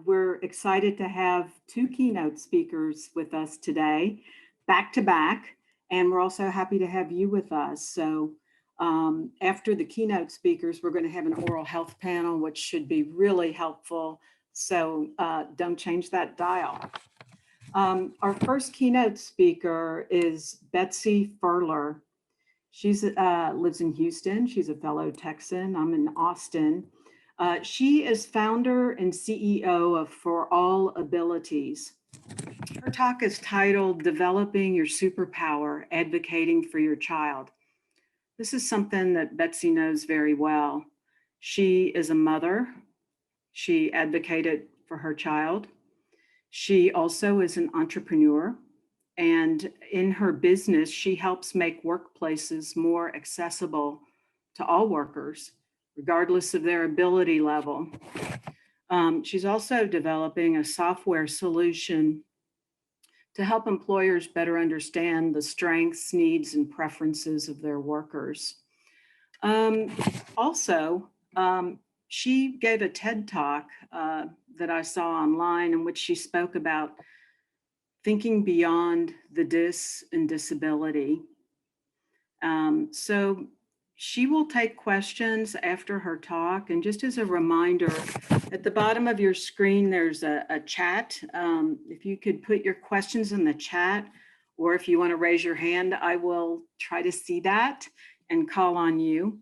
We're excited to have two keynote speakers with us today, back to back, and we're also happy to have you with us. So after the keynote speakers, we're going to have an oral health panel, which should be really helpful. So don't change that dial. Our first keynote speaker is Betsy Furler. She lives in Houston. She's a fellow Texan. I'm in Austin. She is founder and CEO of For All Abilities. Her talk is titled Developing Your Superpower, Advocating for Your Child. This is something that Betsy knows very well. She is a mother. She advocated for her child. She also is an entrepreneur. And in her business, she helps make workplaces more accessible to all workers, regardless of their ability level. She's also developing a software solution to help employers better understand the strengths, needs, and preferences of their workers. She gave a TED Talk that I saw online in which she spoke about thinking beyond the dis and disability. So she will take questions after her talk. And just as a reminder, at the bottom of your screen, there's a chat. If you could put your questions in the chat, or if you want to raise your hand, I will try to see that and call on you.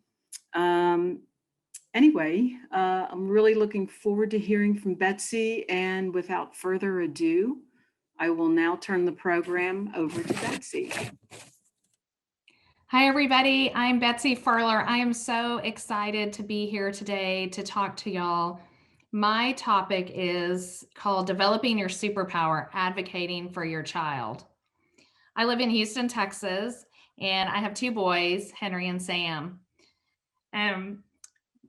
Anyway, I'm really looking forward to hearing from Betsy. And without further ado, I will now turn the program over to Betsy. Hi, everybody. I'm Betsy Furler. I am so excited to be here today to talk to y'all. My topic is called Developing Your Superpower, Advocating for Your Child. I live in Houston, Texas, and I have two boys, Henry and Sam.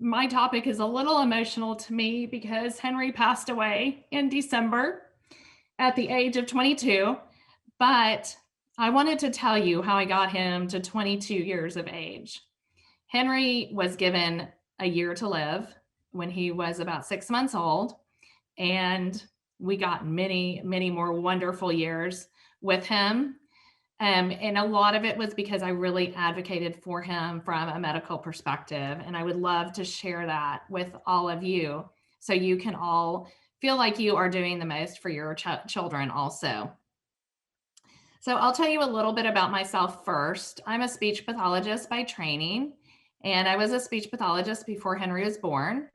My topic is a little emotional to me because Henry passed away in December at the age of 22, but I wanted to tell you how I got him to 22 years of age. Henry was given a year to live when he was about 6 months old, and we got many, many more wonderful years with him. And a lot of it was because I really advocated for him from a medical perspective, and I would love to share that with all of you so you can all feel like you are doing the most for your children also. So I'll tell you a little bit about myself first. I'm a speech pathologist by training, and I was a speech pathologist before Henry was born.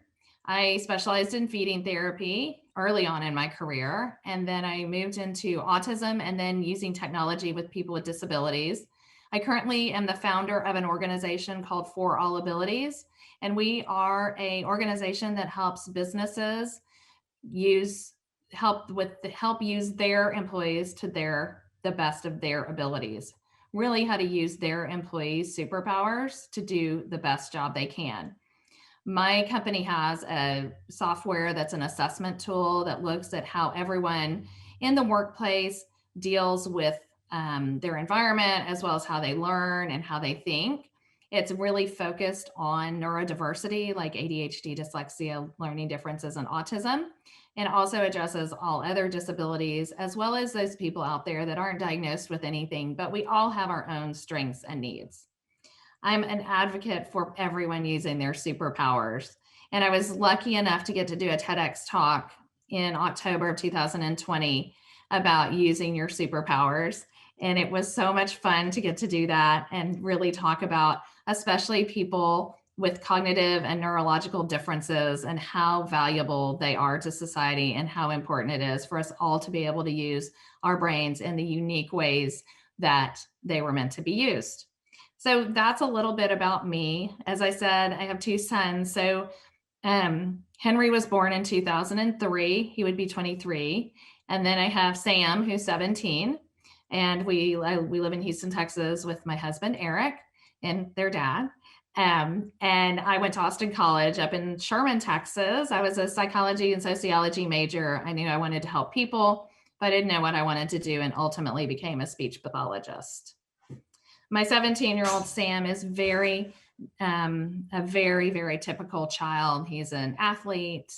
I specialized in feeding therapy early on in my career, and then I moved into autism and then using technology with people with disabilities. I currently am the founder of an organization called For All Abilities, and we are an organization that helps businesses help use their employees to the best of their abilities, really how to use their employees' superpowers to do the best job they can. My company has a software that's an assessment tool that looks at how everyone in the workplace deals with their environment, as well as how they learn and how they think. It's really focused on neurodiversity like ADHD, dyslexia, learning differences, and autism, and also addresses all other disabilities, as well as those people out there that aren't diagnosed with anything, but we all have our own strengths and needs. I'm an advocate for everyone using their superpowers. And I was lucky enough to get to do a TEDx talk in October of 2020 about using your superpowers. And it was so much fun to get to do that and really talk about, especially people with cognitive and neurological differences and how valuable they are to society and how important it is for us all to be able to use our brains in the unique ways that they were meant to be used. So that's a little bit about me. As I said, I have two sons. So Henry was born in 2003. He would be 23. And then I have Sam, who's 17. And we live in Houston, Texas with my husband, Eric, and their dad. And I went to Austin College up in Sherman, Texas. I was a psychology and sociology major. I knew I wanted to help people, but I didn't know what I wanted to do, and ultimately became a speech pathologist. My 17-year-old Sam is a very, very typical child. He's an athlete.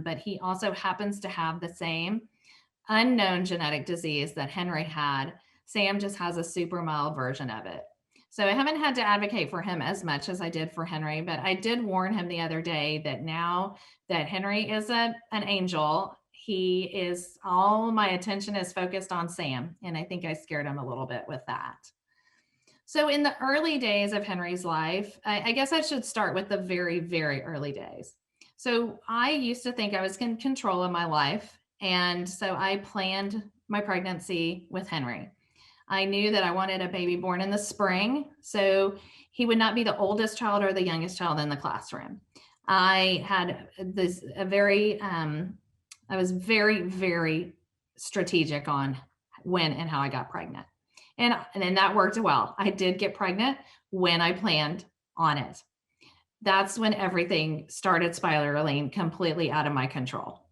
but he also happens to have the same unknown genetic disease that Henry had. Sam just has a super mild version of it. So I haven't had to advocate for him as much as I did for Henry, but I did warn him the other day that now that Henry is an angel, all my attention is focused on Sam. And I think I scared him a little bit with that. So in the early days of Henry's life, I guess I should start with the very, very early days. So I used to think I was in control of my life. And so I planned my pregnancy with Henry. I knew that I wanted a baby born in the spring, so he would not be the oldest child or the youngest child in the classroom. I had I was very, very strategic on when and how I got pregnant. And that worked well. I did get pregnant when I planned on it. That's when everything started spiraling completely out of my control.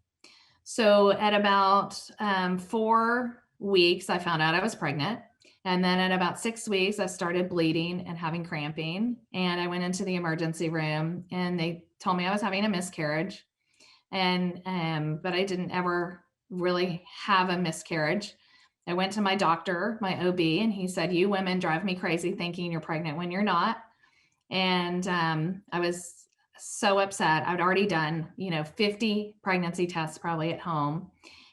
So at about 4 weeks, I found out I was pregnant. And then at about 6 weeks, I started bleeding and having cramping. And I went into the emergency room and they told me I was having a miscarriage. And but I didn't ever really have a miscarriage. I went to my doctor, my OB, and he said, "You women drive me crazy thinking you're pregnant when you're not." And I was so upset. I'd already done, 50 pregnancy tests probably at home.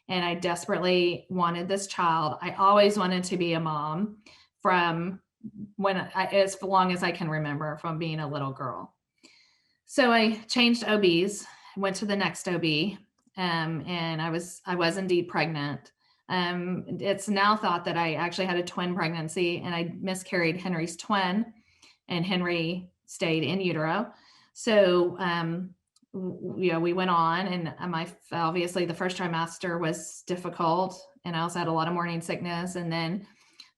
And I desperately wanted this child. I always wanted to be a mom from as long as I can remember, from being a little girl. So I changed OBs, went to the next OB, and I was indeed pregnant. It's now thought that I actually had a twin pregnancy, and I miscarried Henry's twin, and Henry stayed in utero. So, we went on, and obviously the first trimester was difficult, and I also had a lot of morning sickness. And then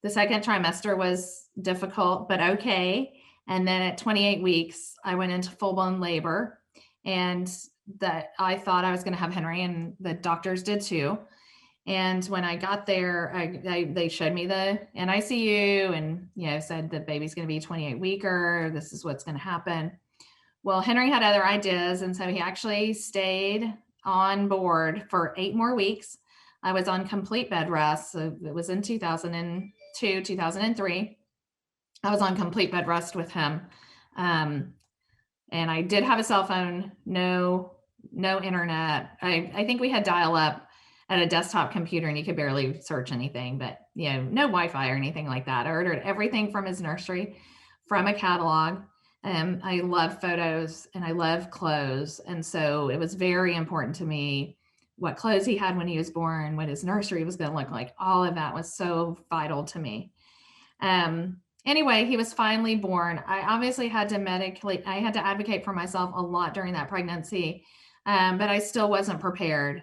the second trimester was difficult, but okay. And then at 28 weeks, I went into full-blown labor, and that I thought I was going to have Henry, and the doctors did too. And when I got there, they showed me the NICU and, said the baby's going to be 28 weeker. This is what's going to happen. Well, Henry had other ideas. And so he actually stayed on board for 8 more weeks. I was on complete bed rest. So it was in 2002, 2003. I was on complete bed rest with him. And I did have a cell phone, no internet. I think we had dial up at a desktop computer, and you could barely search anything, but no Wi-Fi or anything like that. I ordered everything from his nursery, from a catalog. I love photos and I love clothes. And so it was very important to me what clothes he had when he was born, what his nursery was going to look like. All of that was so vital to me. Anyway, he was finally born. I obviously had to advocate for myself a lot during that pregnancy, but I still wasn't prepared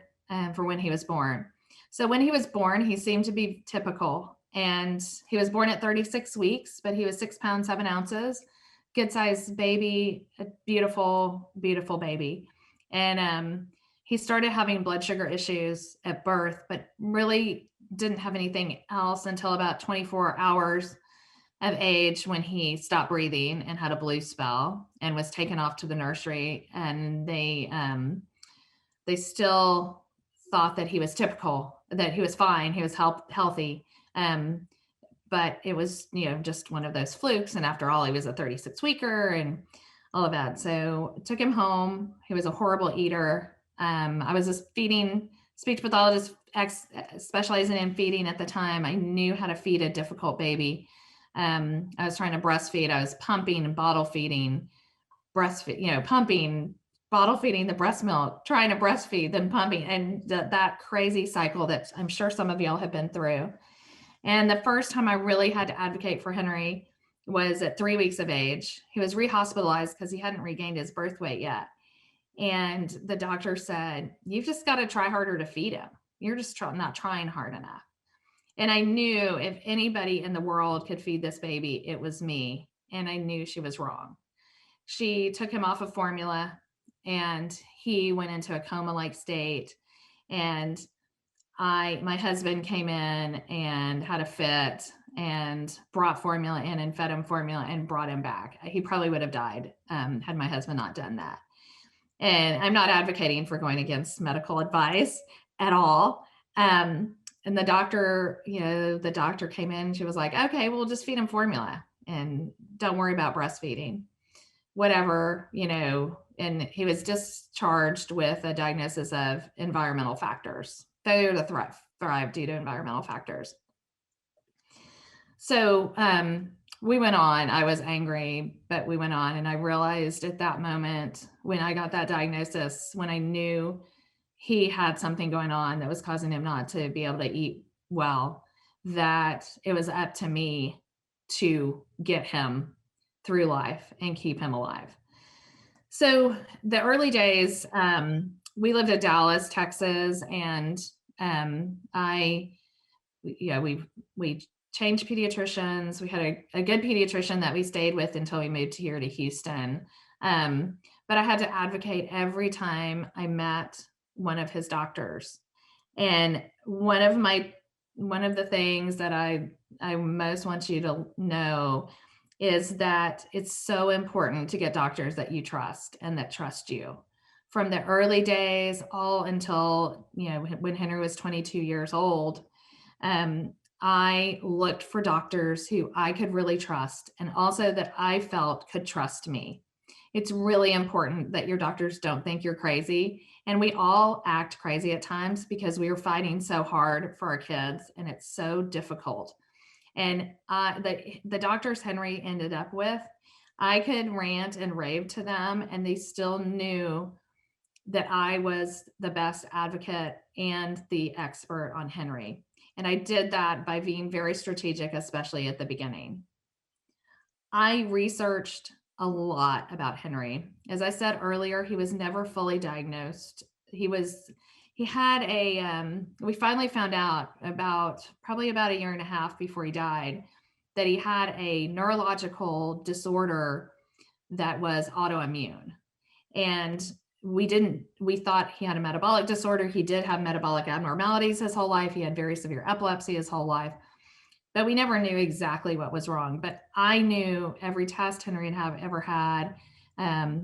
for when he was born. So when he was born, he seemed to be typical, and he was born at 36 weeks, but he was 6 pounds, 7 ounces, good sized baby, a beautiful, beautiful baby. And he started having blood sugar issues at birth, but really didn't have anything else until about 24 hours of age, when he stopped breathing and had a blue spell and was taken off to the nursery. And they still thought that he was typical, that he was fine, he was healthy. But it was, just one of those flukes. And after all, he was a 36 weeker and all of that. So took him home. He was a horrible eater. I was a speech pathologist specializing in feeding at the time. I knew how to feed a difficult baby. I was trying to breastfeed. I was pumping and bottle feeding, pumping, bottle feeding the breast milk, trying to breastfeed, then pumping, and that crazy cycle that I'm sure some of y'all have been through. And the first time I really had to advocate for Henry was at 3 weeks of age. He was rehospitalized because he hadn't regained his birth weight yet. And the doctor said, "You've just got to try harder to feed him. You're just not trying hard enough." And I knew if anybody in the world could feed this baby, it was me. And I knew she was wrong. She took him off of formula, and he went into a coma-like state. And my husband came in and had a fit and brought formula in and fed him formula and brought him back. He probably would have died had my husband not done that. And I'm not advocating for going against medical advice at all. And the doctor came in and she was like, okay, we'll just feed him formula and don't worry about breastfeeding, whatever, and he was discharged with a diagnosis of environmental factors, failure to thrive due to environmental factors. So we went on. I was angry, but we went on. And I realized at that moment when I got that diagnosis, when I knew he had something going on that was causing him not to be able to eat well, that it was up to me to get him through life and keep him alive. So the early days, we lived in Dallas, Texas, and we changed pediatricians. We had a good pediatrician that we stayed with until we moved here to Houston. But I had to advocate every time I met one of his doctors. And one of the things that I most want you to know is that it's so important to get doctors that you trust and that trust you. From the early days all until, when Henry was 22 years old, I looked for doctors who I could really trust and also that I felt could trust me. It's really important that your doctors don't think you're crazy. And we all act crazy at times because we are fighting so hard for our kids and it's so difficult. And the doctors Henry ended up with, I could rant and rave to them and they still knew that I was the best advocate and the expert on Henry. And I did that by being very strategic, especially at the beginning. I researched a lot about Henry. As I said earlier, he was never fully diagnosed. We finally found out probably about a year and a half before he died, that he had a neurological disorder that was autoimmune. And we thought he had a metabolic disorder. He did have metabolic abnormalities his whole life. He had very severe epilepsy his whole life, but we never knew exactly what was wrong. But I knew every test Henry had ever had,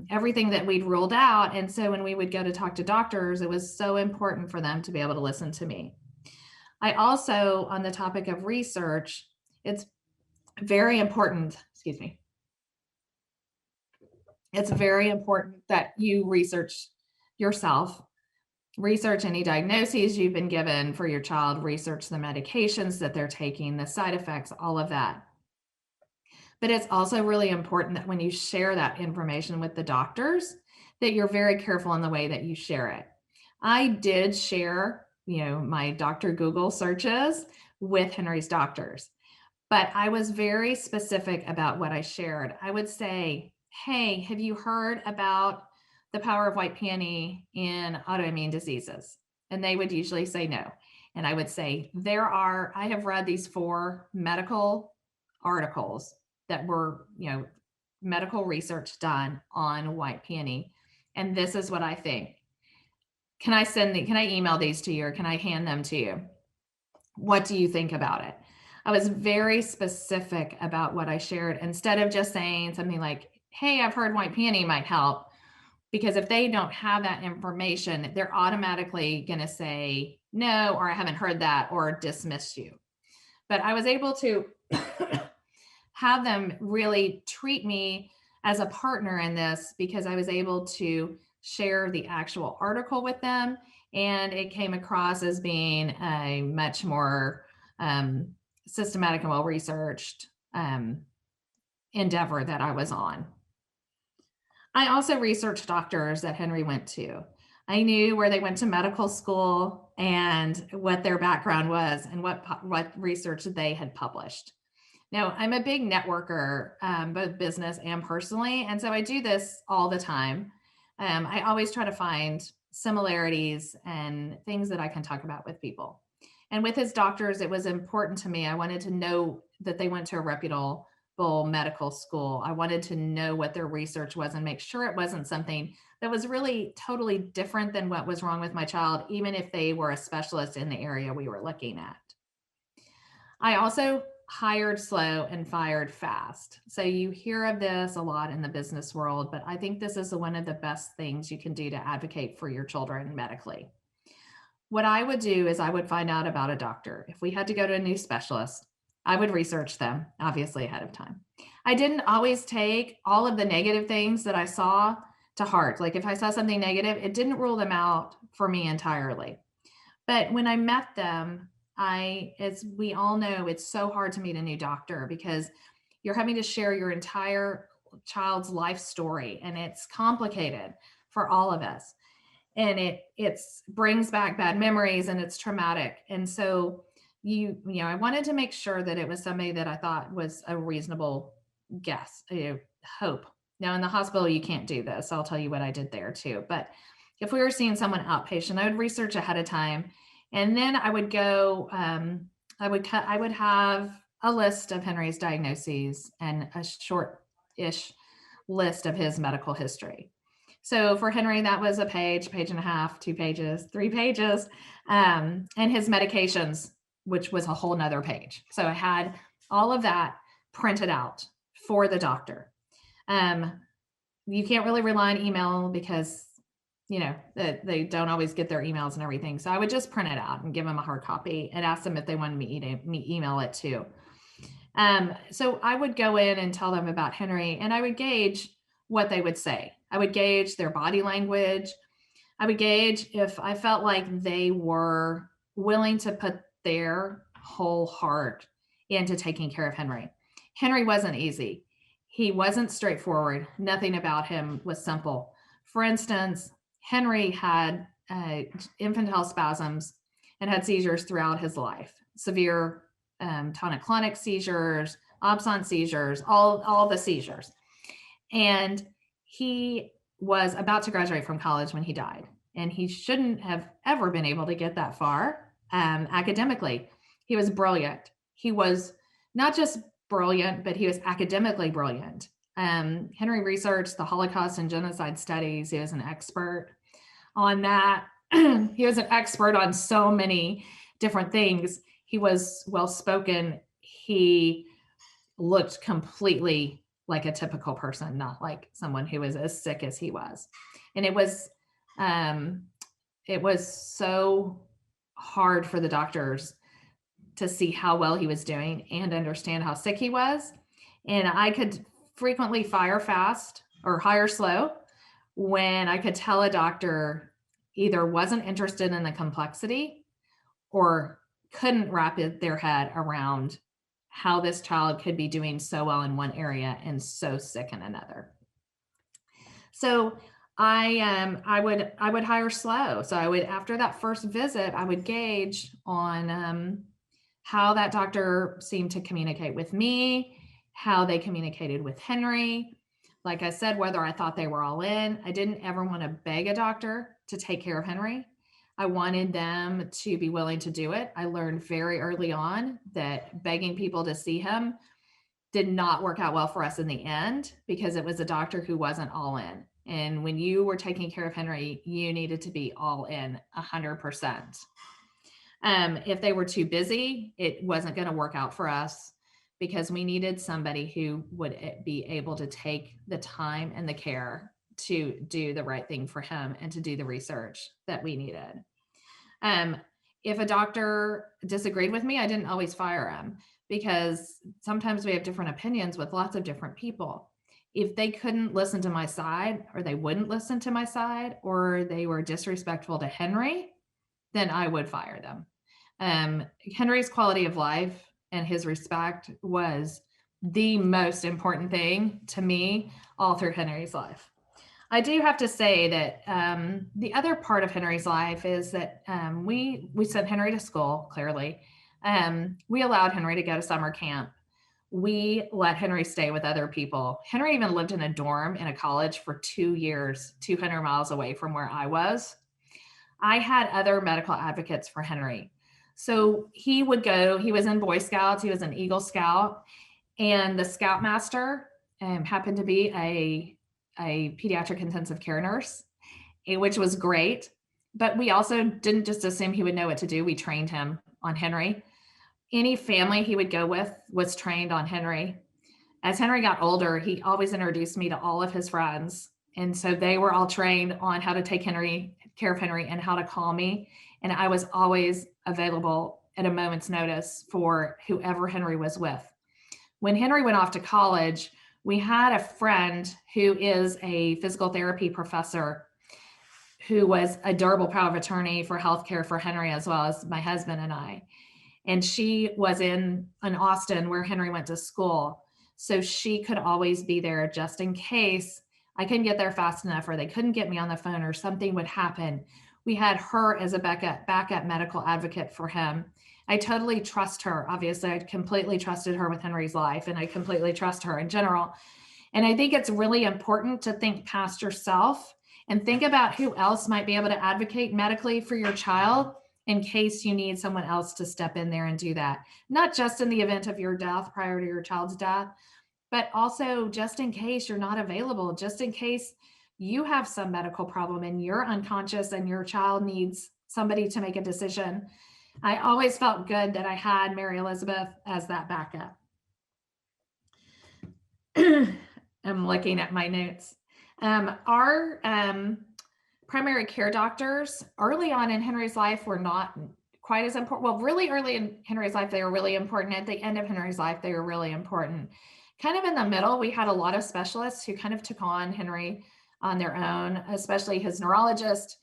everything that we'd ruled out. And so when we would go to talk to doctors, it was so important for them to be able to listen to me. I also, on the topic of research, it's very important, it's very important that you research yourself, research any diagnoses you've been given for your child, research the medications that they're taking, the side effects, all of that. But it's also really important that when you share that information with the doctors, that you're very careful in the way that you share it. I did share, my Dr. Google searches with Henry's doctors, but I was very specific about what I shared. I would say, hey, have you heard about the power of white peony in autoimmune diseases? And they would usually say no. And I would say, I have read these 4 medical articles that were, medical research done on white peony. And this is what I think. Can I email these to you or can I hand them to you? What do you think about it? I was very specific about what I shared instead of just saying something like, hey, I've heard white peony might help. Because if they don't have that information, they're automatically going to say no, or I haven't heard that, or dismiss you. But I was able to have them really treat me as a partner in this because I was able to share the actual article with them. And it came across as being a much more systematic and well-researched endeavor that I was on. I also researched doctors that Henry went to. I knew where they went to medical school and what their background was and what research they had published. Now, I'm a big networker, both business and personally, and so I do this all the time. I always try to find similarities and things that I can talk about with people. And with his doctors, it was important to me. I wanted to know that they went to a reputable medical school. I wanted to know what their research was and make sure it wasn't something that was really totally different than what was wrong with my child, even if they were a specialist in the area we were looking at. I also hired slow and fired fast. So you hear of this a lot in the business world, but I think this is one of the best things you can do to advocate for your children medically. What I would do is I would find out about a doctor. If we had to go to a new specialist, I would research them, obviously ahead of time. I didn't always take all of the negative things that I saw to heart. Like if I saw something negative, it didn't rule them out for me entirely. But when I met them, as we all know, it's so hard to meet a new doctor because you're having to share your entire child's life story, and it's complicated for all of us. And it brings back bad memories, and it's traumatic. And so I wanted to make sure that it was somebody that I thought was a reasonable guess, hope. Now in the hospital, you can't do this. I'll tell you what I did there too. But if we were seeing someone outpatient, I would research ahead of time, and then I would go. I would have a list of Henry's diagnoses and a short-ish list of his medical history. So for Henry, that was a page, page and a half, 2 pages, 3 pages, and his medications, which was a whole nother page. So I had all of that printed out for the doctor. You can't really rely on email because, they don't always get their emails and everything. So I would just print it out and give them a hard copy and ask them if they wanted me to email it too. So I would go in and tell them about Henry, and I would gauge what they would say. I would gauge their body language. I would gauge if I felt like they were willing to put their whole heart into taking care of Henry. Henry wasn't easy. He wasn't straightforward. Nothing about him was simple. For instance, Henry had infantile spasms and had seizures throughout his life, severe tonic-clonic seizures, absence seizures, all the seizures. And he was about to graduate from college when he died. And he shouldn't have ever been able to get that far academically. He was brilliant. He was not just brilliant, but he was academically brilliant. Henry researched the Holocaust and genocide studies. He was an expert on that. He was an expert on so many different things. He was well-spoken. He looked completely like a typical person, not like someone who was as sick as he was. And it was so hard for the doctors to see how well he was doing and understand how sick he was. And I could frequently fire fast or hire slow when I could tell a doctor either wasn't interested in the complexity or couldn't wrap their head around how this child could be doing so well in one area and so sick in another. So I would hire slow. So I would, after that first visit, I would gauge on how that doctor seemed to communicate with me, how they communicated with Henry. Like I said, whether I thought they were all in. I didn't ever want to beg a doctor to take care of Henry. I wanted them to be willing to do it. I learned very early on that begging people to see him did not work out well for us in the end because it was a doctor who wasn't all in. And when you were taking care of Henry, you needed to be all in 100%. If they were too busy, it wasn't going to work out for us because we needed somebody who would be able to take the time and the care to do the right thing for him and to do the research that we needed. If a doctor disagreed with me, I didn't always fire him because sometimes we have different opinions with lots of different people. If they couldn't listen to my side or they wouldn't listen to my side or they were disrespectful to Henry, then I would fire them. Henry's quality of life and his respect was the most important thing to me all through Henry's life. I do have to say that the other part of Henry's life is that we sent Henry to school, clearly. We allowed Henry to go to summer camp. We let Henry stay with other people. Henry even lived in a dorm in a college for 2 years, 200 miles away from where I was. I had other medical advocates for Henry. So he would go, he was in Boy Scouts, he was an Eagle Scout, and the Scoutmaster happened to be a pediatric intensive care nurse, which was great. But we also didn't just assume he would know what to do. We trained him on Henry. any family he would go with was trained on Henry. As Henry got older, he always introduced me to all of his friends. And so they were all trained on how to take care of Henry and how to call me. And I was always available at a moment's notice for whoever Henry was with. When Henry went off to college, we had a friend who is a physical therapy professor who was a durable power of attorney for healthcare for Henry, as well as my husband and I. And she was in Austin where Henry went to school. So she could always be there just in case I couldn't get there fast enough or they couldn't get me on the phone or something would happen. We had her as a backup medical advocate for him. I totally trust her. Obviously, I completely trusted her with Henry's life, and I completely trust her in general. And I think it's really important to think past yourself and think about who else might be able to advocate medically for your child in case you need someone else to step in there and do that. Not just in the event of your death, prior to your child's death, but also just in case you're not available, just in case you have some medical problem and you're unconscious and your child needs somebody to make a decision. I always felt good that I had Mary Elizabeth as that backup. I'm looking at my notes. Our primary care doctors early on in Henry's life were not quite as important. Well, really early in Henry's life, they were really important. At the end of Henry's life, they were really important. Kind of in the middle, we had a lot of specialists who kind of took on Henry on their own, especially his neurologist.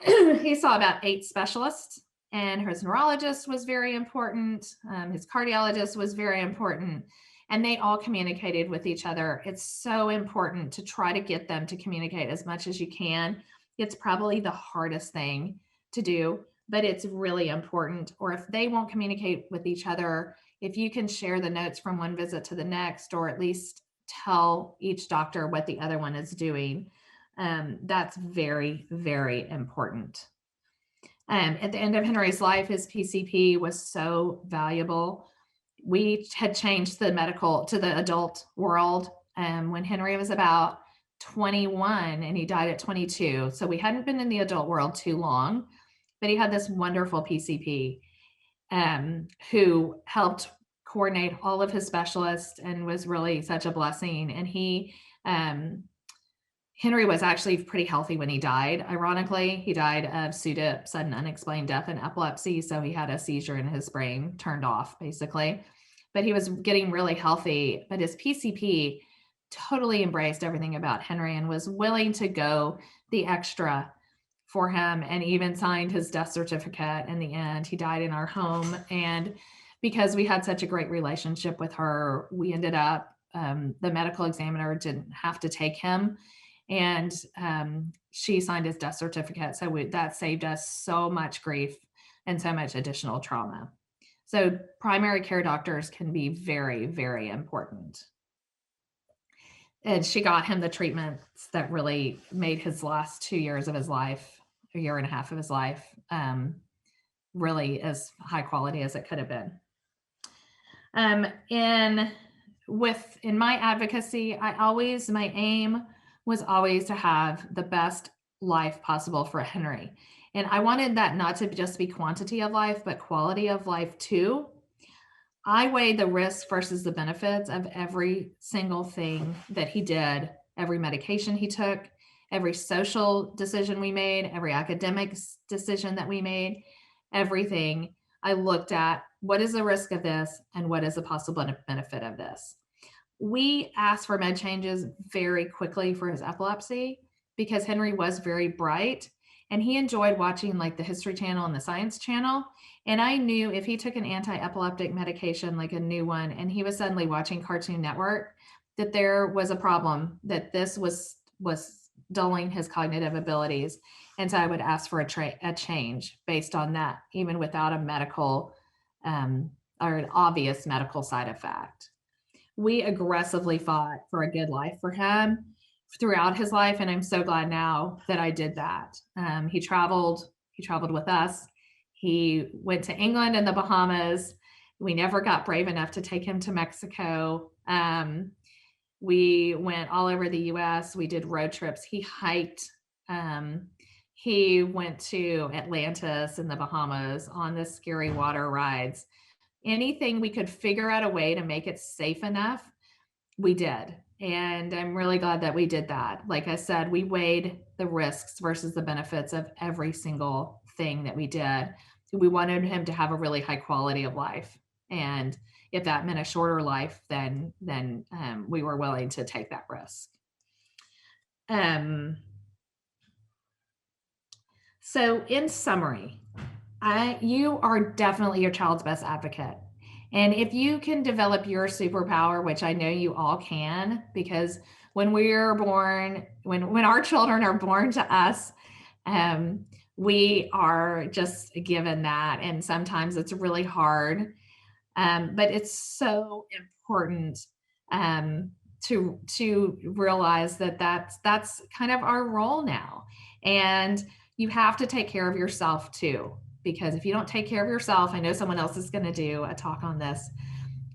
He saw about 8 specialists, and his neurologist was very important. His cardiologist was very important, and they all communicated with each other. It's so important to try to get them to communicate as much as you can. It's probably the hardest thing to do, but it's really important. Or if they won't communicate with each other, if you can share the notes from one visit to the next, or at least tell each doctor what the other one is doing, that's very, very important. At the end of Henry's life, his PCP was so valuable. We had changed the medical to the adult world when Henry was about 21 and he died at 22. So we hadn't been in the adult world too long, but he had this wonderful PCP who helped coordinate all of his specialists and was really such a blessing. And Henry was actually pretty healthy when he died. Ironically, he died of SUDEP, sudden unexplained death, and epilepsy. So he had a seizure in his brain, turned off basically, but he was getting really healthy. But his PCP totally embraced everything about Henry and was willing to go the extra for him, and even signed his death certificate in the end. He died in our home. And because we had such a great relationship with her, we ended up, the medical examiner didn't have to take him, and she signed his death certificate. So that saved us so much grief and so much additional trauma. So primary care doctors can be very, very important. And she got him the treatments that really made his last 2 years of his life, a year and a half of his life, really as high quality as it could have been. In my advocacy, my aim was always to have the best life possible for Henry. And I wanted that not to just be quantity of life, but quality of life too. I weighed the risk versus the benefits of every single thing that he did, every medication he took, every social decision we made, every academic decision that we made, everything. I looked at what is the risk of this and what is the possible benefit of this. We asked for med changes very quickly for his epilepsy because Henry was very bright and he enjoyed watching like the History Channel and the Science Channel. And I knew if he took an anti-epileptic medication, like a new one, and he was suddenly watching Cartoon Network, that there was a problem, that this was dulling his cognitive abilities. And so I would ask for a change based on that, even without a medical or an obvious medical side effect. We aggressively fought for a good life for him throughout his life. And I'm so glad now that I did that. He traveled with us. He went to England and the Bahamas. We never got brave enough to take him to Mexico. We went all over the US. We did road trips. He hiked. He went to Atlantis and the Bahamas on the scary water rides. Anything we could figure out a way to make it safe enough, we did. And I'm really glad that we did that. Like I said, we weighed the risks versus the benefits of every single thing that we did. We wanted him to have a really high quality of life. And if that meant a shorter life, then we were willing to take that risk. So in summary, you are definitely your child's best advocate. And if you can develop your superpower, which I know you all can, because when we're born, when our children are born to us, we are just given that. And sometimes it's really hard, but it's so important to realize that that's kind of our role now. And you have to take care of yourself too, because if you don't take care of yourself, I know someone else is going to do a talk on this,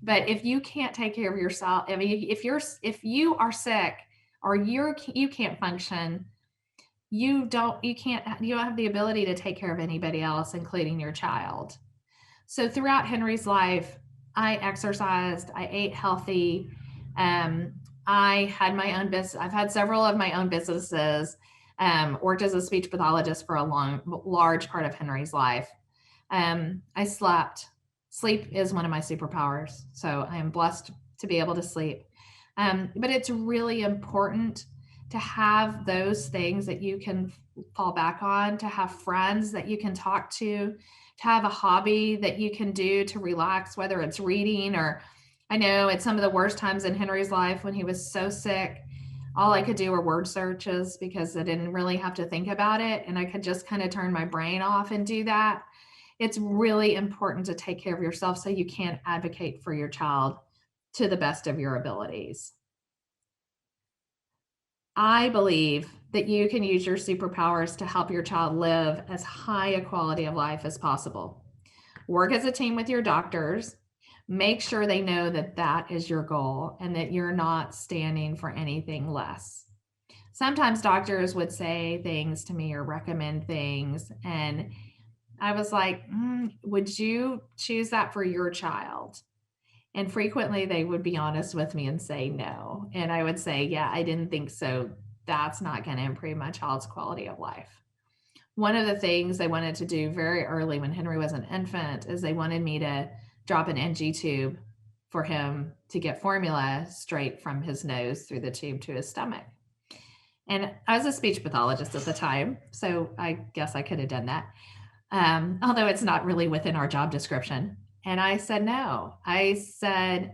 but if you can't take care of yourself, I mean, if you are sick or you can't function, you don't have the ability to take care of anybody else, including your child. So throughout Henry's life, I exercised, I ate healthy. I had my own business. I've had several of my own businesses, worked as a speech pathologist for a large part of Henry's life. I slept. Sleep is one of my superpowers. So I am blessed to be able to sleep. But it's really important to have those things that you can fall back on, to have friends that you can talk to have a hobby that you can do to relax, whether it's reading or, I know at some of the worst times in Henry's life when he was so sick, all I could do were word searches because I didn't really have to think about it. And I could just kind of turn my brain off and do that. It's really important to take care of yourself so you can advocate for your child to the best of your abilities. I believe that you can use your superpowers to help your child live as high a quality of life as possible. Work as a team with your doctors. Make sure they know that that is your goal and that you're not standing for anything less. Sometimes doctors would say things to me or recommend things, and I was like, would you choose that for your child? And frequently they would be honest with me and say no. And I would say, yeah, I didn't think so. That's not going to improve my child's quality of life. One of the things they wanted to do very early when Henry was an infant is they wanted me to drop an NG tube for him to get formula straight from his nose through the tube to his stomach. And I was a speech pathologist at the time, so I guess I could have done that. Although it's not really within our job description. And I said, no. I said,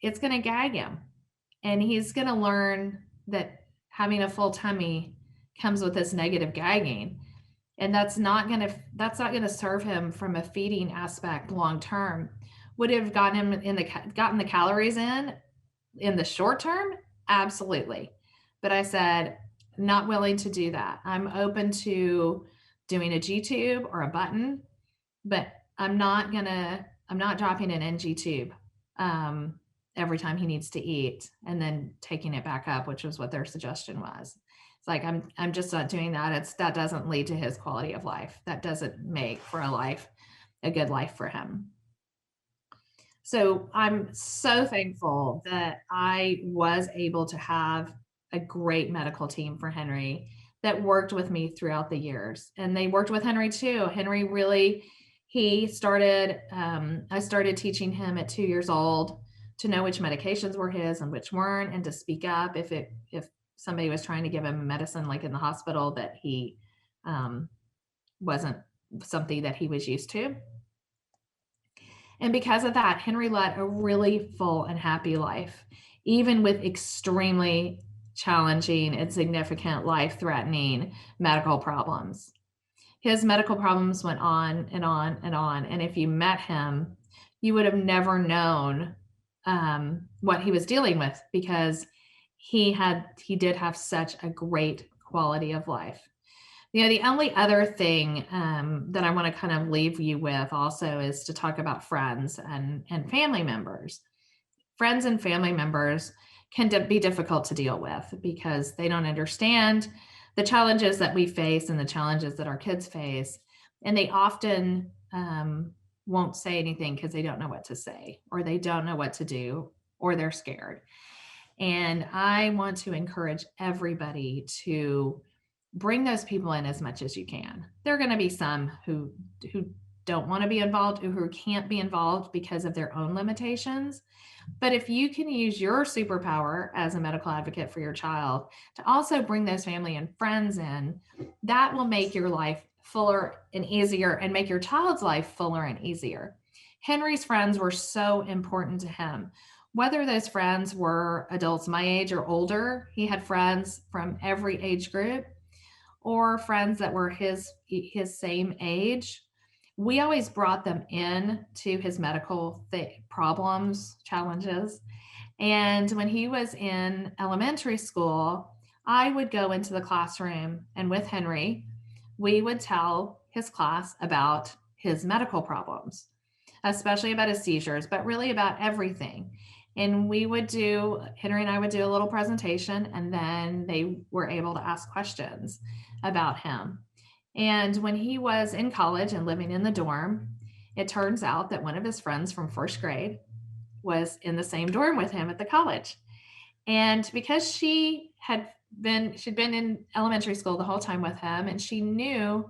it's going to gag him. And he's going to learn that having a full tummy comes with this negative gagging. And that's not going to serve him from a feeding aspect long term. Would it have gotten the calories in the short term? Absolutely. But I said, not willing to do that. I'm open to doing a G tube or a button, but I'm not dropping an NG tube every time he needs to eat and then taking it back up, which was what their suggestion was. It's like, I'm just not doing that. That doesn't lead to his quality of life. That doesn't make for a good life for him. So I'm so thankful that I was able to have a great medical team for Henry that worked with me throughout the years. And they worked with Henry too. Henry really, I started teaching him at 2 years old to know which medications were his and which weren't, and to speak up if somebody was trying to give him medicine like in the hospital that he wasn't something that he was used to. And because of that, Henry led a really full and happy life, even with extremely challenging and significant life-threatening medical problems. His medical problems went on and on and on. And if you met him, you would have never known what he was dealing with, because he did have such a great quality of life. The only other thing that I want to kind of leave you with also is to talk about friends and family members. Friends and family members can be difficult to deal with because they don't understand the challenges that we face and the challenges that our kids face. And they often won't say anything because they don't know what to say, or they don't know what to do, or they're scared. And I want to encourage everybody to bring those people in as much as you can. There are going to be some who don't want to be involved, or who can't be involved because of their own limitations. But if you can use your superpower as a medical advocate for your child to also bring those family and friends in, that will make your life fuller and easier, and make your child's life fuller and easier. Henry's friends were so important to him. Whether those friends were adults my age or older, he had friends from every age group, or friends that were his same age. We always brought them in to his medical problems, challenges. And when he was in elementary school, I would go into the classroom, and with Henry, we would tell his class about his medical problems, especially about his seizures, but really about everything. And Henry and I would do a little presentation, and then they were able to ask questions about him. And when he was in college and living in the dorm, it turns out that one of his friends from first grade was in the same dorm with him at the college. And because she'd been in elementary school the whole time with him, and she knew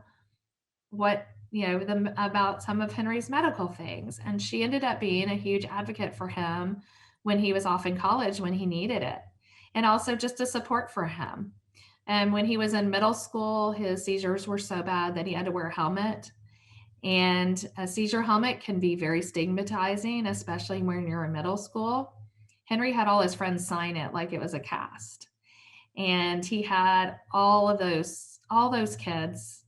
about some of Henry's medical things. And she ended up being a huge advocate for him when he was off in college, when he needed it, and also just a support for him. And when he was in middle school, his seizures were so bad that he had to wear a helmet. And a seizure helmet can be very stigmatizing, especially when you're in middle school. Henry had all his friends sign it like it was a cast. And he had all those kids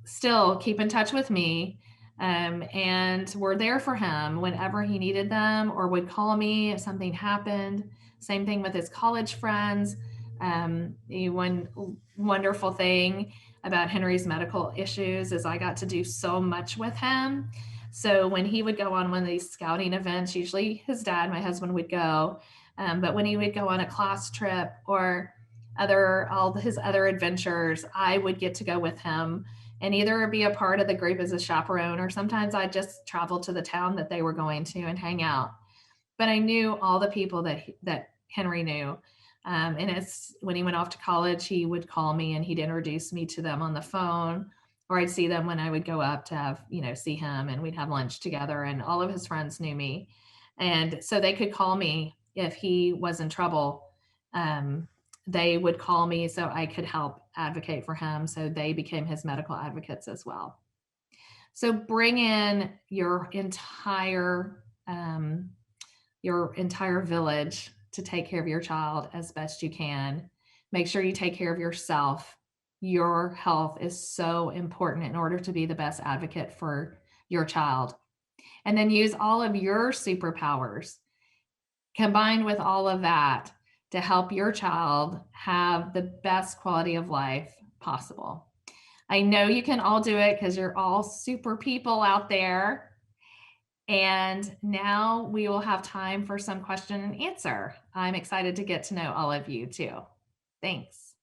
still keep in touch with me, and were there for him whenever he needed them, or would call me if something happened. Same thing with his college friends. One wonderful thing about Henry's medical issues is I got to do so much with him. So when he would go on one of these scouting events, usually his dad, my husband, would go. But when he would go on a class trip or all his other adventures, I would get to go with him and either be a part of the group as a chaperone, or sometimes I'd just travel to the town that they were going to and hang out. But I knew all the people that Henry knew. And when he went off to college, he would call me and he'd introduce me to them on the phone, or I'd see them when I would go up to see him, and we'd have lunch together, and all of his friends knew me. And so they could call me if he was in trouble. They would call me so I could help advocate for him. So they became his medical advocates as well. So bring in your entire village to take care of your child as best you can. Make sure you take care of yourself. Your health is so important in order to be the best advocate for your child. And then use all of your superpowers combined with all of that to help your child have the best quality of life possible. I know you can all do it because you're all super people out there. And now we will have time for some question and answer. I'm excited to get to know all of you too. Thanks.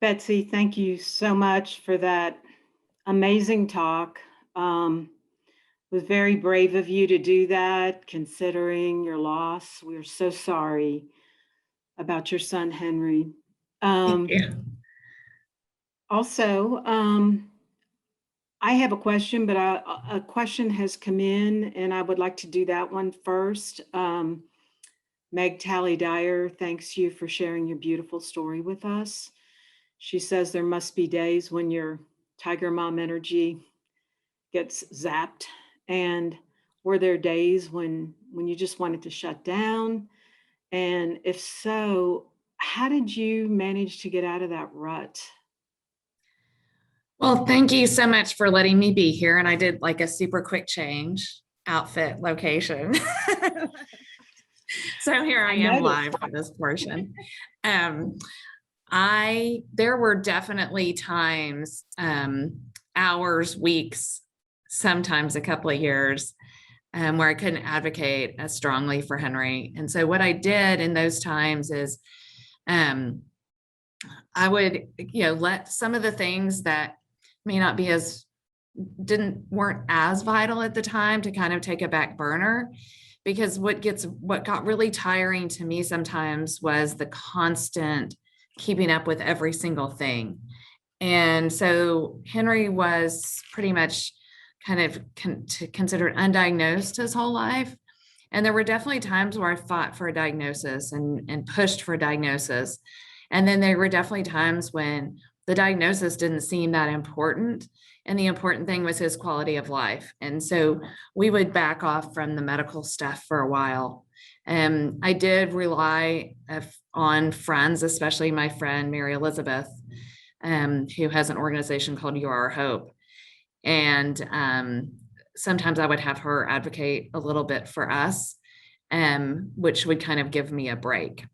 Betsy, thank you so much for that amazing talk. It was very brave of you to do that, considering your loss. We're so sorry about your son, Henry. Thank you. Also, I have a question, but a question has come in, and I would like to do that one first. Meg Tally Dyer thanks you for sharing your beautiful story with us. She says there must be days when your Tiger Mom energy gets zapped, and were there days when you just wanted to shut down? And if so, how did you manage to get out of that rut? Well, thank you so much for letting me be here. And I did like a super quick change, outfit, location. So here I am live for this portion. There were definitely times, hours, weeks, sometimes a couple of years, where I couldn't advocate as strongly for Henry. And so what I did in those times is I would, let some of the things that may not be weren't as vital at the time to kind of take a back burner, because what got really tiring to me sometimes was the constant keeping up with every single thing. And so Henry was pretty much kind of considered undiagnosed his whole life. And there were definitely times where I fought for a diagnosis and pushed for a diagnosis. And then there were definitely times when the diagnosis didn't seem that important. And the important thing was his quality of life. And so we would back off from the medical stuff for a while. I did rely on friends, especially my friend, Mary Elizabeth, who has an organization called You Are Our Hope. And sometimes I would have her advocate a little bit for us, which would kind of give me a break.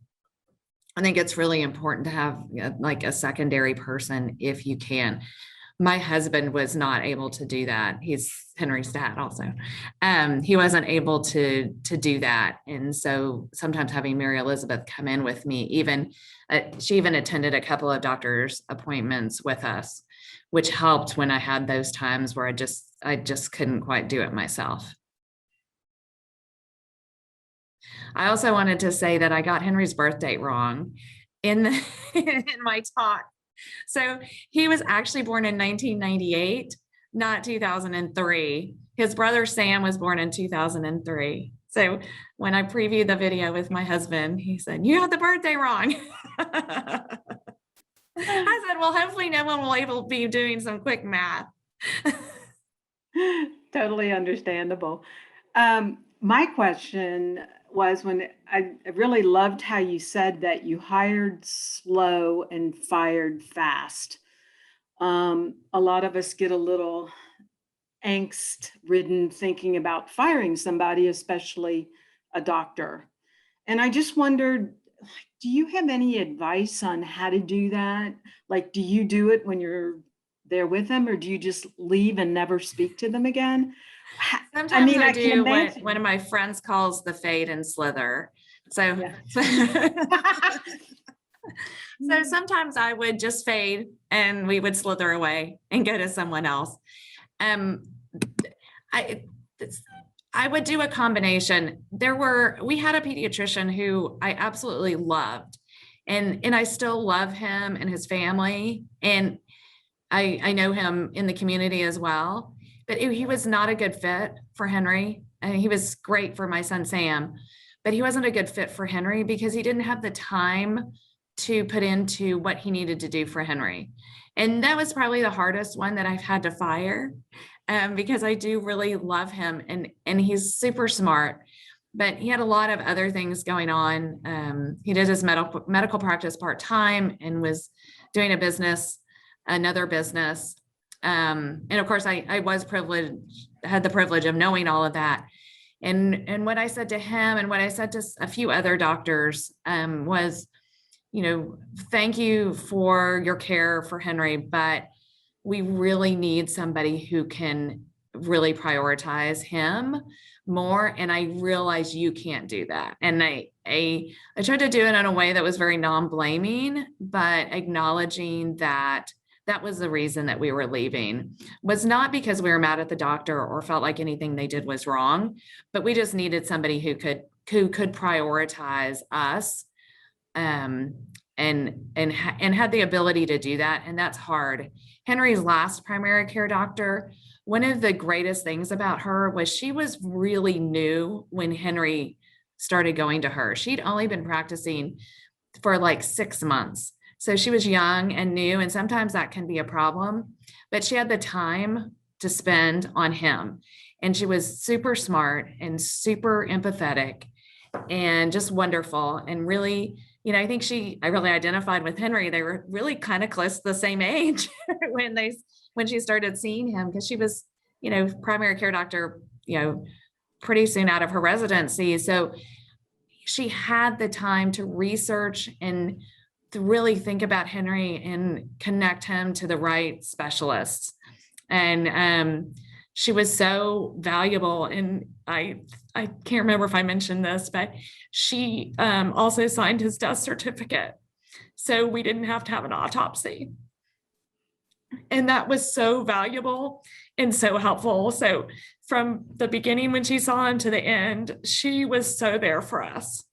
I think it's really important to have like a secondary person if you can. My husband was not able to do that. He's Henry's dad also. He wasn't able to do that. And so sometimes having Mary Elizabeth come in with me, she even attended a couple of doctor's appointments with us, which helped when I had those times where I just couldn't quite do it myself. I also wanted to say that I got Henry's birth date wrong in my talk. So he was actually born in 1998, not 2003. His brother Sam was born in 2003. So when I previewed the video with my husband, he said, "You got the birthday wrong." I said, "Well, hopefully no one will be doing some quick math." Totally understandable. My question was, when I really loved how you said that you hired slow and fired fast. A lot of us get a little angst ridden thinking about firing somebody, especially a doctor. And I just wondered, do you have any advice on how to do that? Like, do you do it when you're there with them, or do you just leave and never speak to them again? Sometimes I do what one of my friends calls the fade and slither. So, Yeah. so sometimes I would just fade and we would slither away and go to someone else. I would do a combination. We had a pediatrician who I absolutely loved, and I still love him and his family. And I know him in the community as well, but he was not a good fit for Henry. And he was great for my son, Sam, but he wasn't a good fit for Henry because he didn't have the time to put into what he needed to do for Henry. And that was probably the hardest one that I've had to fire, because I do really love him, and he's super smart, but he had a lot of other things going on. He did his medical practice part-time and was doing another business. And of course I had the privilege of knowing all of that. And what I said to him and what I said to a few other doctors was, thank you for your care for Henry, but we really need somebody who can really prioritize him more. And I realize you can't do that. And I tried to do it in a way that was very non-blaming, but acknowledging that was the reason that we were leaving. Was not because we were mad at the doctor or felt like anything they did was wrong, but we just needed somebody who could prioritize us, and had the ability to do that. And that's hard. Henry's last primary care doctor, one of the greatest things about her was she was really new when Henry started going to her. She'd only been practicing for like 6 months. So she was young and new, and sometimes that can be a problem, but she had the time to spend on him. And she was super smart and super empathetic and just wonderful. And really, I think I really identified with Henry. They were really kind of close to the same age when she started seeing him, because she was, primary care doctor, pretty soon out of her residency. So she had the time to research and to really think about Henry and connect him to the right specialists. And she was so valuable. And I can't remember if I mentioned this, but she also signed his death certificate. So we didn't have to have an autopsy. And that was so valuable and so helpful. So from the beginning when she saw him to the end, she was so there for us.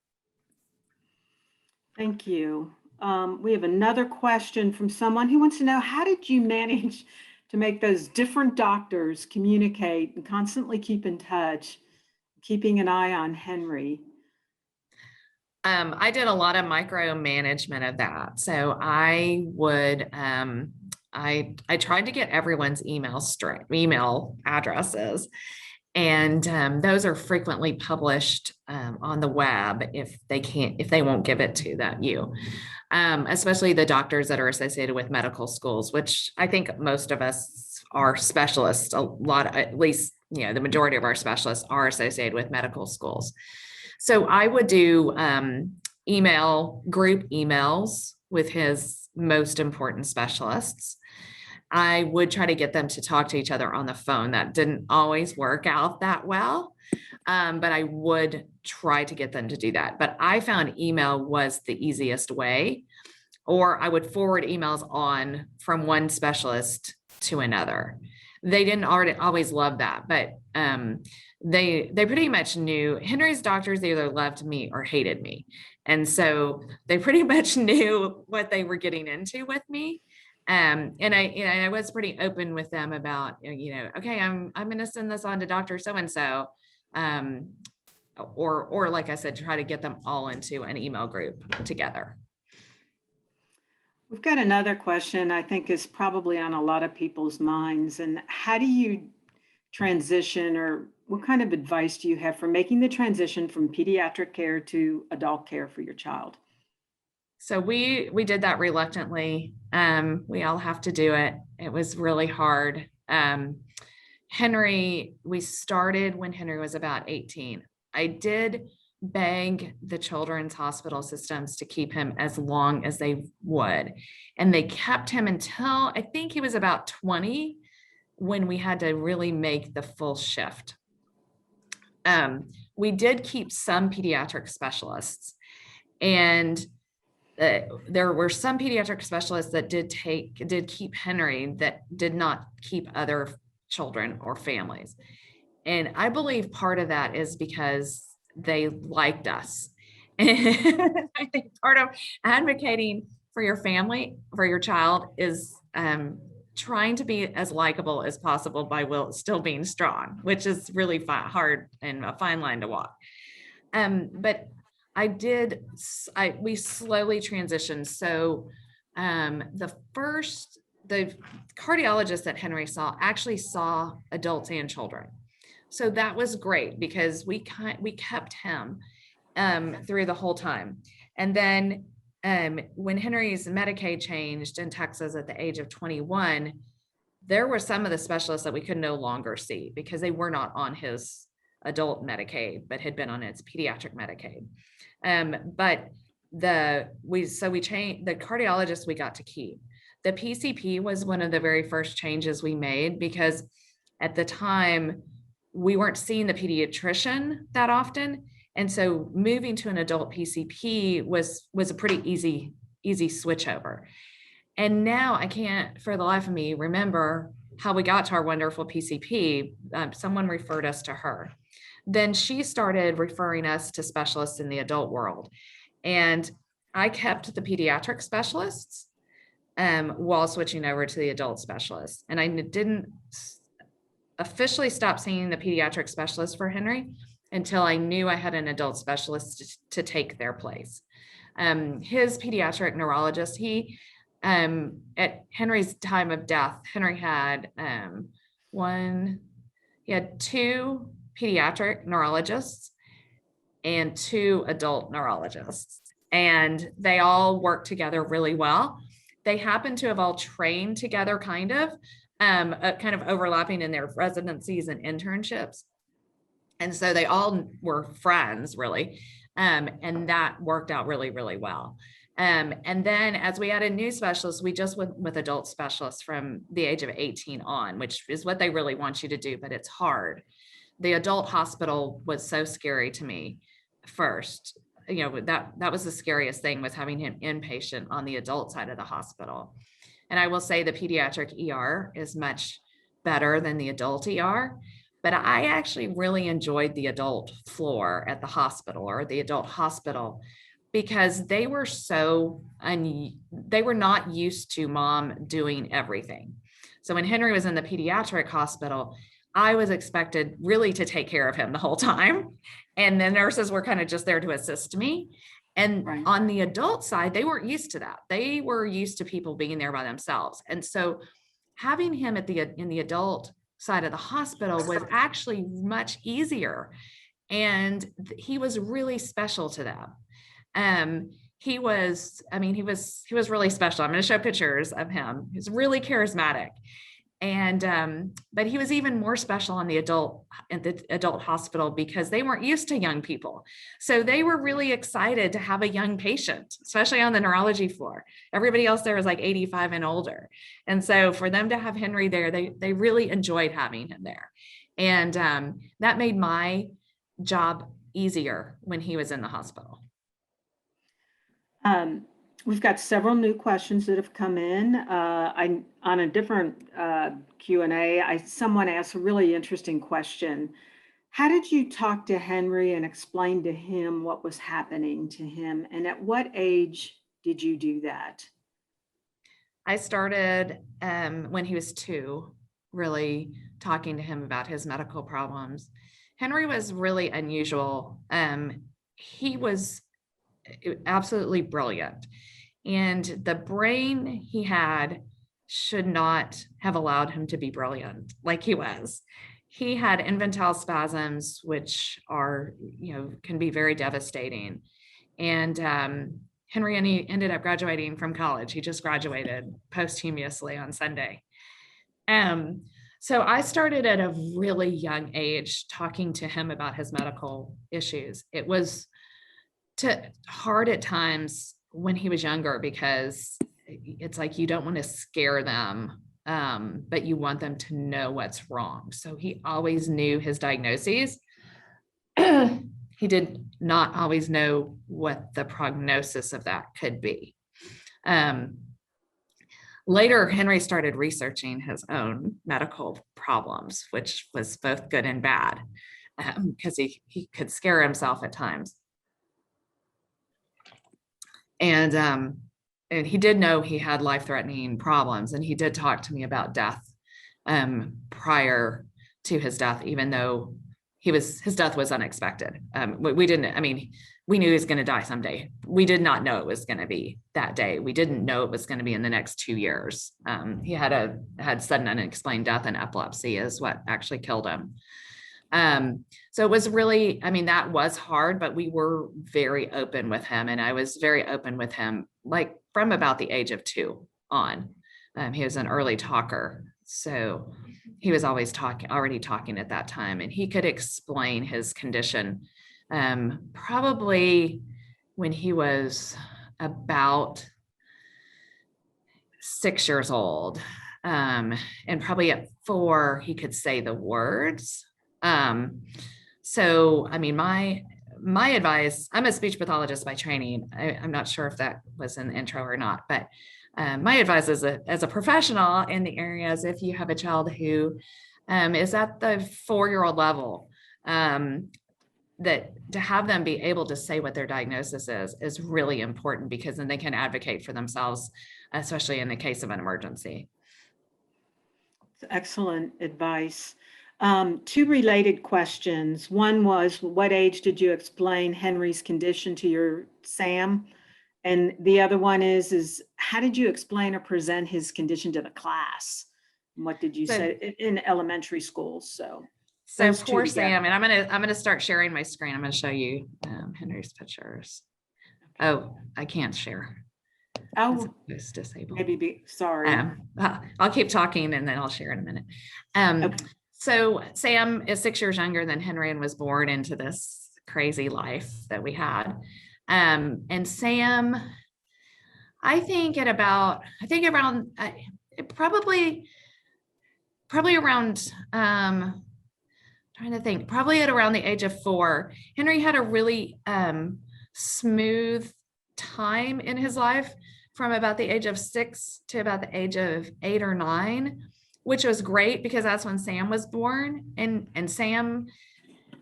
Thank you. We have another question from someone who wants to know, how did you manage to make those different doctors communicate and constantly keep in touch, keeping an eye on Henry? I did a lot of micromanagement of that. So I would, I tried to get everyone's email addresses, and those are frequently published on the web if they won't give it to you. Especially the doctors that are associated with medical schools, which I think most of us are specialists. At least, the majority of our specialists are associated with medical schools. So I would do group emails with his most important specialists. I would try to get them to talk to each other on the phone. That didn't always work out that well, but I would try to get them to do that. But I found email was the easiest way, or I would forward emails on from one specialist to another. They didn't always love that, but they pretty much knew Henry's doctors either loved me or hated me. And so they pretty much knew what they were getting into with me. And I was pretty open with them about, okay, I'm going to send this on to Dr. So-and-so. Or like I said, try to get them all into an email group together. We've got another question I think is probably on a lot of people's minds. And how do you transition, or what kind of advice do you have for making the transition from pediatric care to adult care for your child? So we did that reluctantly. We all have to do it. It was really hard. Henry, we started when Henry was about 18. I did beg the children's hospital systems to keep him as long as they would. And they kept him until I think he was about 20, when we had to really make the full shift. We did keep some pediatric specialists, and there were some pediatric specialists that did keep Henry, that did not keep other children or families. And I believe part of that is because they liked us. And I think part of advocating for your family, for your child, is trying to be as likable as possible by still being strong, which is really hard and a fine line to walk. But we slowly transitioned. So the cardiologist that Henry saw actually saw adults and children. So that was great because we kept him through the whole time. And then when Henry's Medicaid changed in Texas at the age of 21, there were some of the specialists that we could no longer see because they were not on his adult Medicaid, but had been on its pediatric Medicaid. But we changed the cardiologist we got to keep. The PCP was one of the very first changes we made because at the time we weren't seeing the pediatrician that often. And so moving to an adult PCP was a pretty easy switch over. And now I can't for the life of me remember how we got to our wonderful PCP. Someone referred us to her. Then she started referring us to specialists in the adult world. And I kept the pediatric specialists while switching over to the adult specialists. And I didn't officially stop seeing the pediatric specialist for Henry until I knew I had an adult specialist to take their place. His pediatric neurologist, at Henry's time of death, Henry had two pediatric neurologists and 2 adult neurologists, and they all worked together really well. They happened to have all trained together kind of overlapping in their residencies and internships. And so they all were friends really. And that worked out really, really well. And then as we added new specialists, we just went with adult specialists from the age of 18 on, which is what they really want you to do, but it's hard. The adult hospital was so scary to me first. You know, that was the scariest thing, was having him inpatient on the adult side of the hospital. And I will say the pediatric ER is much better than the adult ER, but I actually really enjoyed the adult floor at the hospital, or the adult hospital, because they were they were not used to mom doing everything. So when Henry was in the pediatric hospital, I was expected really to take care of him the whole time. And the nurses were kind of just there to assist me. And Right. on the adult side, they weren't used to that. They were used to people being there by themselves. And so having him in the adult side of the hospital was actually much easier. And he was really special to them. He was really special. I'm going to show pictures of him. He's really charismatic. And, but he was even more special at the adult hospital, because they weren't used to young people. So they were really excited to have a young patient, especially on the neurology floor. Everybody else there was like 85 and older. And so for them to have Henry there, they really enjoyed having him there. And that made my job easier when he was in the hospital. We've got several new questions that have come in. On a different Q&A, someone asked a really interesting question. How did you talk to Henry and explain to him what was happening to him? And at what age did you do that? I started when he was 2, really talking to him about his medical problems. Henry was really unusual. He was absolutely brilliant. And the brain he had should not have allowed him to be brilliant like he was. He had infantile spasms, which are, can be very devastating. And Henry ended up graduating from college. He just graduated posthumously on Sunday. So I started at a really young age talking to him about his medical issues. It was hard at times when he was younger, because it's like you don't want to scare them, but you want them to know what's wrong. So he always knew his diagnoses. He did not always know what the prognosis of that could be. Later, Henry started researching his own medical problems, which was both good and bad, because he could scare himself at times. And he did know he had life-threatening problems, and he did talk to me about death prior to his death, even though his death was unexpected. We knew he was going to die someday. We did not know it was going to be that day. We didn't know it was going to be in the next 2 years. He had sudden unexplained death, and epilepsy is what actually killed him. So it was really, that was hard, but we were very open with him, and I was very open with him, like from about the age of 2 on. He was an early talker, so he was always already talking at that time, and he could explain his condition probably when he was about 6 years old, and probably at 4 he could say the words. So, my advice, I'm a speech pathologist by training. I'm not sure if that was in the intro or not, but my advice as a professional in the area is, if you have a child who is at the 4-year-old level, that to have them be able to say what their diagnosis is really important, because then they can advocate for themselves, especially in the case of an emergency. Excellent advice. 2 related questions. One was, what age did you explain Henry's condition to your Sam? And the other one is how did you explain or present his condition to the class? And what did you say in elementary schools? So poor Sam, and I'm gonna start sharing my screen. I'm gonna show you Henry's pictures. Oh, I can't share. Oh, it's disabled. Maybe sorry. I'll keep talking and then I'll share in a minute. Okay. So Sam is 6 years younger than Henry and was born into this crazy life that we had. And Sam I think around probably around trying to think, probably at around the age of 4. Henry had a really smooth time in his life from about the age of 6 to about the age of 8 or 9, which was great because that's when Sam was born. And Sam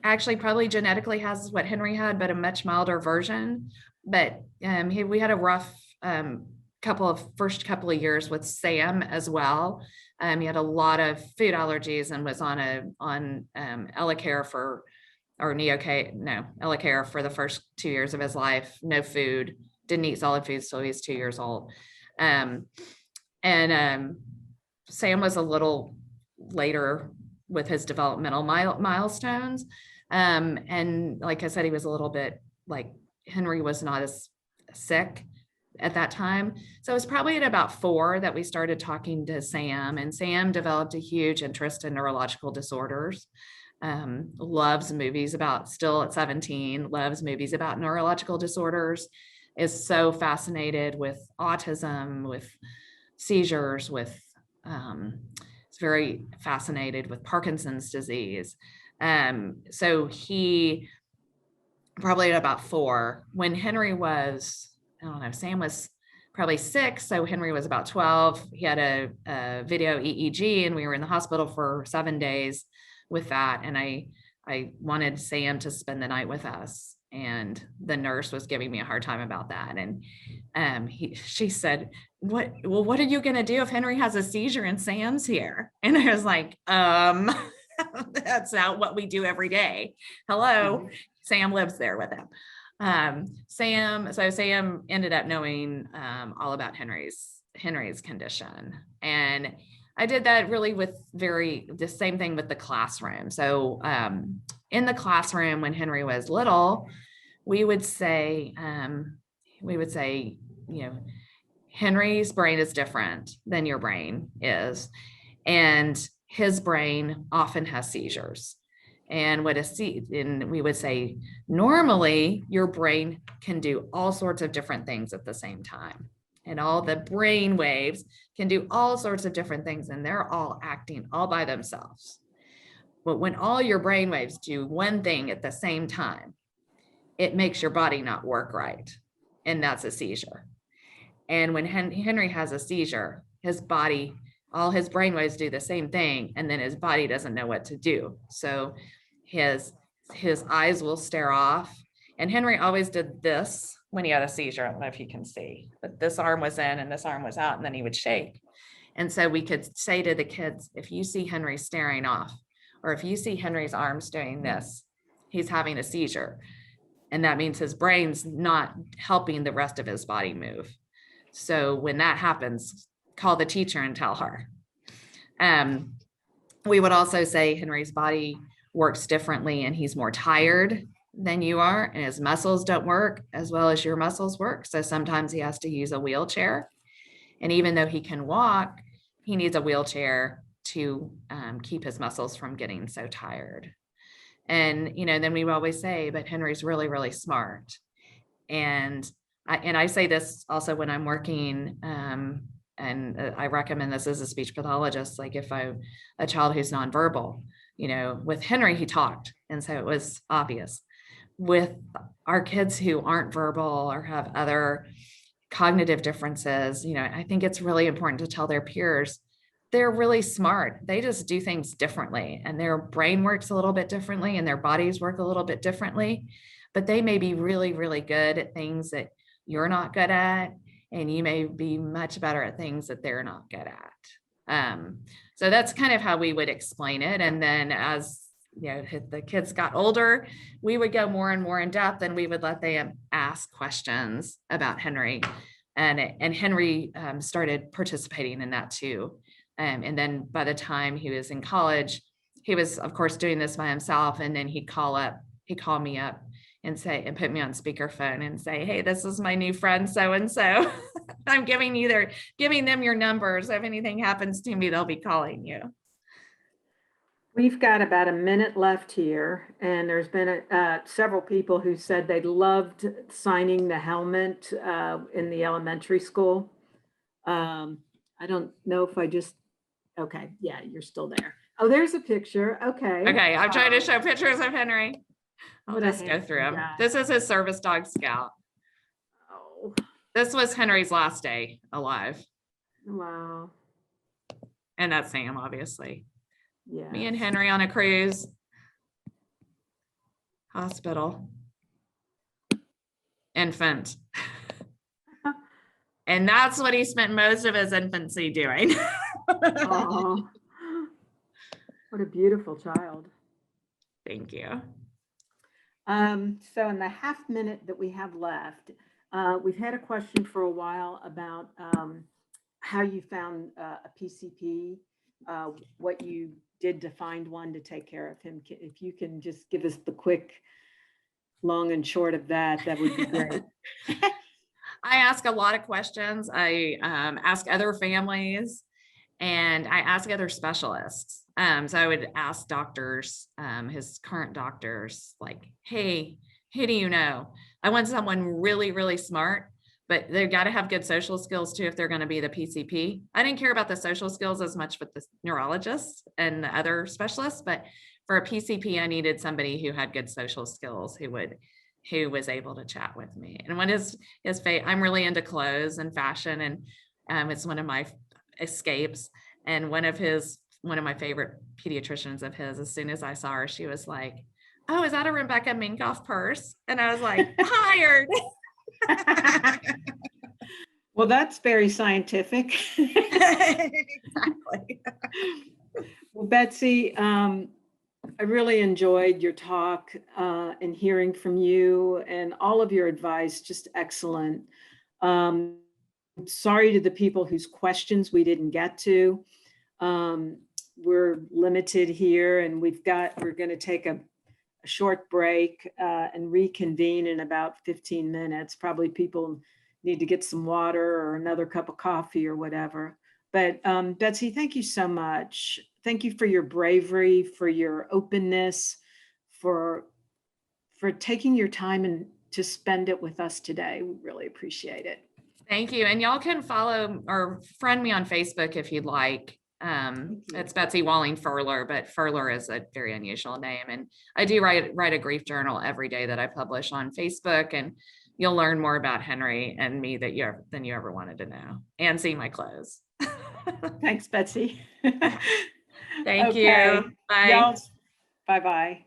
actually probably genetically has what Henry had, but a much milder version. But we had a rough first couple of years with Sam as well. He had a lot of food allergies and was on Elecare Elecare for the first 2 years of his life. No food, didn't eat solid foods till he was 2 years old. Sam was a little later with his developmental milestones. And like I said, he was a little bit like Henry was not as sick at that time. So it was probably at about 4 that we started talking to Sam, and Sam developed a huge interest in neurological disorders. Loves movies still at 17, loves movies about neurological disorders, is so fascinated with autism, with seizures, is very fascinated with Parkinson's disease. So he probably at about 4, when Henry was, I don't know, Sam was probably 6, so Henry was about 12. He had a video EEG, and we were in the hospital for 7 days with that. And I wanted Sam to spend the night with us, and the nurse was giving me a hard time about that. And she said, what are you going to do if Henry has a seizure and Sam's here? And I was like, that's not what we do every day. Hello. Mm-hmm. Sam lives there with him. Sam ended up knowing all about Henry's condition. And I did that really with the same thing with the classroom. So in the classroom when Henry was little, we would say, Henry's brain is different than your brain is. And his brain often has seizures. And we would say, normally your brain can do all sorts of different things at the same time. And all the brain waves can do all sorts of different things, and they're all acting all by themselves. But when all your brain waves do one thing at the same time, it makes your body not work right. And that's a seizure. And when Henry has a seizure, all his brain waves do the same thing, and then his body doesn't know what to do. So his eyes will stare off. And Henry always did this when he had a seizure. I don't know if you can see, but this arm was in and this arm was out, and then he would shake. And so we could say to the kids, if you see Henry staring off, or if you see Henry's arms doing this, he's having a seizure. And that means his brain's not helping the rest of his body move. So when that happens, call the teacher and tell her. We would also say Henry's body works differently, and he's more tired than you are, and his muscles don't work as well as your muscles work. So sometimes he has to use a wheelchair. And even though he can walk, he needs a wheelchair to keep his muscles from getting so tired. And, then we always say, but Henry's really, really smart. And I say this also when I'm working, and I recommend this as a speech pathologist, like if a child who's nonverbal, with Henry, he talked. And so it was obvious. With our kids who aren't verbal or have other cognitive differences, I think it's really important to tell their peers they're really smart. They just do things differently, and their brain works a little bit differently, and their bodies work a little bit differently, but they may be really, really good at things that you're not good at, and you may be much better at things that they're not good at. So that's kind of how we would explain it. And then as the kids got older, we would go more and more in depth, and we would let them ask questions about Henry. And Henry started participating in that too. And then by the time he was in college, he was, of course, doing this by himself. And then he'd call me up and put me on speakerphone and say, hey, this is my new friend, so-and-so. I'm giving them your number. So if anything happens to me, they'll be calling you. We've got about a minute left here, and there's been several people who said they loved signing the helmet in the elementary school. I don't know if okay, yeah, you're still there. Oh, there's a picture. Okay. Okay, I'm trying to show pictures of Henry. I'll What a just go through them. handsome guy. This is his service dog Scout. Oh, This was Henry's last day alive. wow. And that's Sam, obviously. Yeah. Me and Henry on a cruise. Hospital. Infant. And that's what he spent most of his infancy doing. Oh, what a beautiful child. Thank you. So in the half minute that we have left, we've had a question for a while about how you found a PCP, what you did to find one to take care of him. If you can just give us the quick, long and short of that, that would be great. I ask a lot of questions. I ask other families and I ask other specialists. So I would ask doctors, his current doctors, like, hey, who do you know? I want someone really, really smart, but they've got to have good social skills too if they're going to be the PCP. I didn't care about the social skills as much with the neurologists and the other specialists, but for a PCP, I needed somebody who had good social skills, who was able to chat with me. And when I'm really into clothes and fashion, and it's one of my escapes. And one of my favorite pediatricians of his, as soon as I saw her, she was like, oh, is that a Rebecca Minkoff purse? And I was like, hired. Well, that's very scientific. Exactly. Well, Betsy, I really enjoyed your talk and hearing from you, and all of your advice, just excellent. Sorry to the people whose questions we didn't get to. We're limited here, and we're going to take a short break and reconvene in about 15 minutes. Probably people need to get some water or another cup of coffee or whatever. But Betsy, thank you so much. Thank you for your bravery, for your openness, for taking your time and to spend it with us today. We really appreciate it. Thank you. And y'all can follow or friend me on Facebook if you'd like. It's Betsy Walling Furler, but Furler is a very unusual name. And I do write a grief journal every day that I publish on Facebook, and you'll learn more about Henry and me than you ever wanted to know, and see my clothes. Thanks, Betsy. Thank you. Bye. Bye-bye.